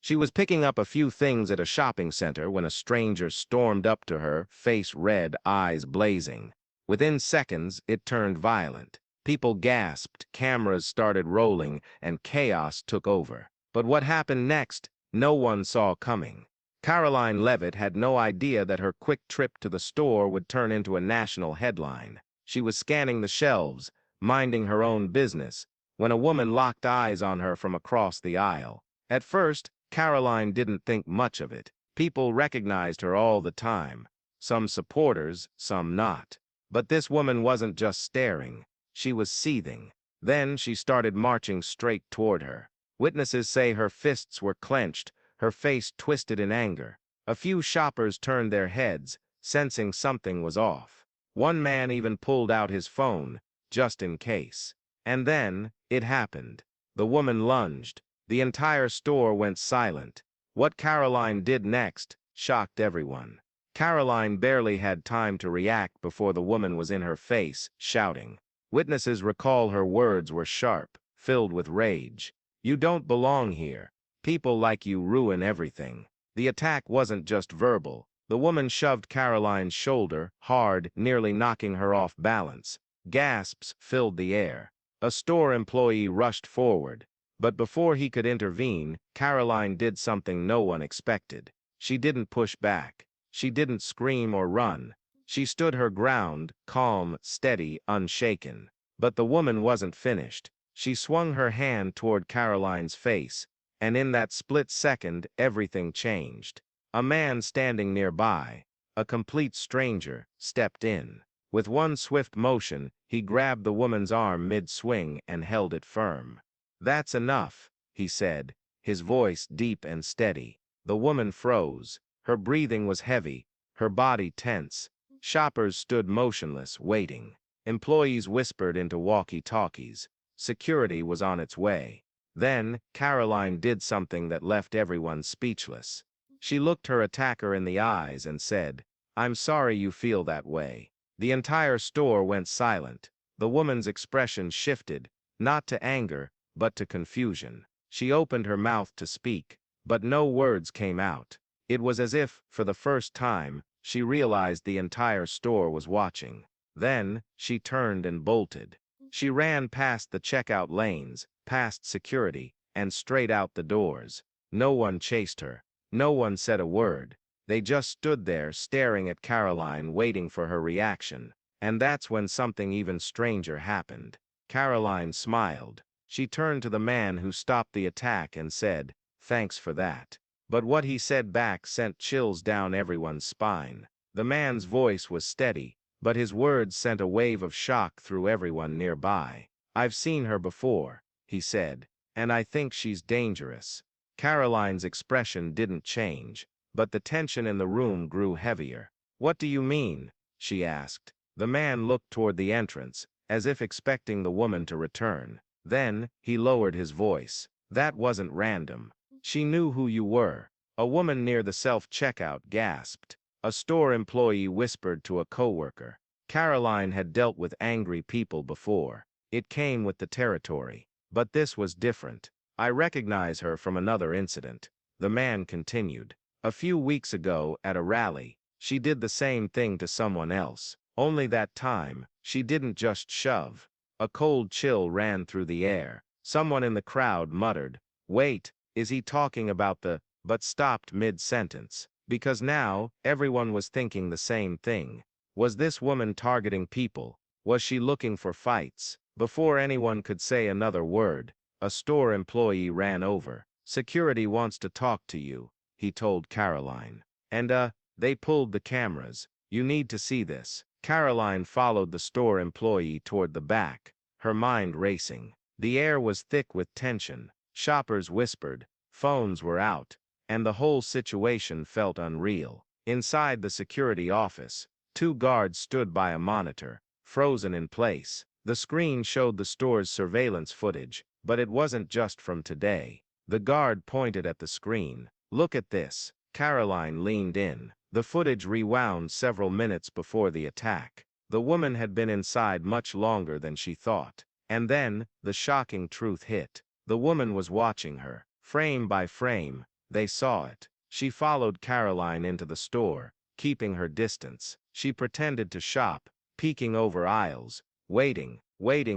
She was picking up a few things at a shopping center when a stranger stormed up to her, face red, eyes blazing. Within seconds, it turned violent. People gasped, cameras started rolling, and chaos took over. But what happened next, no one saw coming. Karoline Leavitt had no idea that her quick trip to the store would turn into a national headline. She was scanning the shelves, minding her own business, when a woman locked eyes on her from across the aisle. At first, Karoline didn't think much of it. People recognized her all the time. Some supporters, some not. But this woman wasn't just staring. She was seething. Then she started marching straight toward her. Witnesses say her fists were clenched, her face twisted in anger. A few shoppers turned their heads, sensing something was off. One man even pulled out his phone, just in case. And then, it happened. The woman lunged. The entire store went silent. What Karoline did next shocked everyone. Karoline barely had time to react before the woman was in her face, shouting. Witnesses recall her words were sharp, filled with rage. "You don't belong here. People like you ruin everything." The attack wasn't just verbal. The woman shoved Karoline's shoulder, hard, nearly knocking her off balance. Gasps filled the air. A store employee rushed forward. But before he could intervene, Karoline did something no one expected. She didn't push back. She didn't scream or run. She stood her ground, calm, steady, unshaken. But the woman wasn't finished. She swung her hand toward Karoline's face, and in that split second, everything changed. A man standing nearby, a complete stranger, stepped in. With one swift motion, he grabbed the woman's arm mid-swing and held it firm. "That's enough," he said, his voice deep and steady. The woman froze. Her breathing was heavy, her body tense. Shoppers stood motionless, waiting. Employees whispered into walkie-talkies. Security was on its way. Then, Karoline did something that left everyone speechless. She looked her attacker in the eyes and said, "I'm sorry you feel that way." The entire store went silent. The woman's expression shifted, not to anger, but to confusion. She opened her mouth to speak, but no words came out. It was as if, for the first time, she realized the entire store was watching. Then, she turned and bolted. She ran past the checkout lanes, past security, and straight out the doors. No one chased her. No one said a word. They just stood there, staring at Karoline, waiting for her reaction. And that's when something even stranger happened. Karoline smiled. She turned to the man who stopped the attack and said, "Thanks for that." But what he said back sent chills down everyone's spine. The man's voice was steady, but his words sent a wave of shock through everyone nearby. "I've seen her before," he said, "and I think she's dangerous." Karoline's expression didn't change, but the tension in the room grew heavier. "What do you mean?" she asked. The man looked toward the entrance, as if expecting the woman to return. Then, he lowered his voice. "That wasn't random. She knew who you were." A woman near the self-checkout gasped. A store employee whispered to a coworker. Karoline had dealt with angry people before. It came with the territory. But this was different. "I recognize her from another incident," the man continued. "A few weeks ago, at a rally, she did the same thing to someone else. Only that time, she didn't just shove." A cold chill ran through the air. Someone in the crowd muttered, "Wait, is he talking about the—" but stopped mid-sentence. Because now, everyone was thinking the same thing. Was this woman targeting people? Was she looking for fights? Before anyone could say another word, a store employee ran over. "Security wants to talk to you," he told Karoline. And they pulled the cameras. "You need to see this." Karoline followed the store employee toward the back, her mind racing. The air was thick with tension. Shoppers whispered, phones were out, and the whole situation felt unreal. Inside the security office, two guards stood by a monitor, frozen in place. The screen showed the store's surveillance footage, but it wasn't just from today. The guard pointed at the screen. "Look at this." Karoline leaned in. The footage rewound several minutes before the attack. The woman had been inside much longer than she thought. And then, the shocking truth hit. The woman was watching her, frame by frame, They saw it. She followed Karoline into the store, keeping her distance. She pretended to shop, peeking over aisles, waiting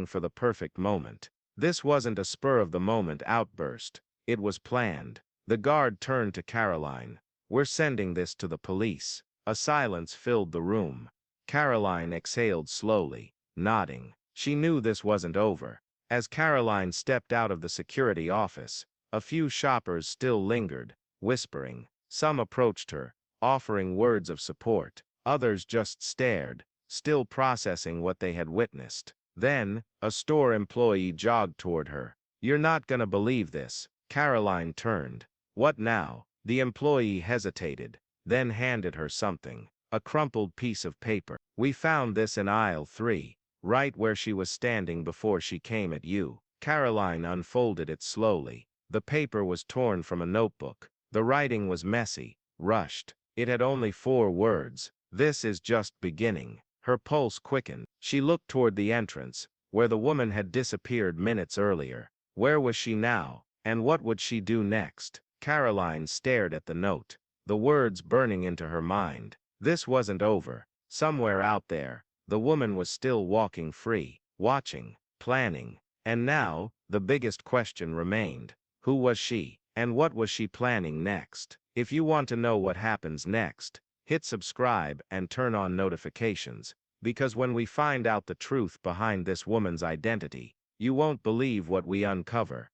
for the perfect moment. This wasn't a spur-of-the-moment outburst. It was planned. The guard turned to Karoline. "We're sending this to the police." A silence filled the room. Karoline exhaled slowly, nodding. She knew this wasn't over. As Karoline stepped out of the security office, a few shoppers still lingered, whispering. Some approached her, offering words of support. Others just stared, still processing what they had witnessed. Then, a store employee jogged toward her. "You're not gonna believe this." Karoline turned. "What now?" The employee hesitated, then handed her something. A crumpled piece of paper. "We found this in aisle 3, right where she was standing before she came at you." Karoline unfolded it slowly. The paper was torn from a notebook. The writing was messy, rushed. It had only 4 words. "This is just beginning." Her pulse quickened. She looked toward the entrance, where the woman had disappeared minutes earlier. Where was she now, and what would she do next? Karoline stared at the note, the words burning into her mind. This wasn't over. Somewhere out there, the woman was still walking free, watching, planning. And now, the biggest question remained. Who was she, and what was she planning next? If you want to know what happens next, hit subscribe and turn on notifications, because when we find out the truth behind this woman's identity, you won't believe what we uncover.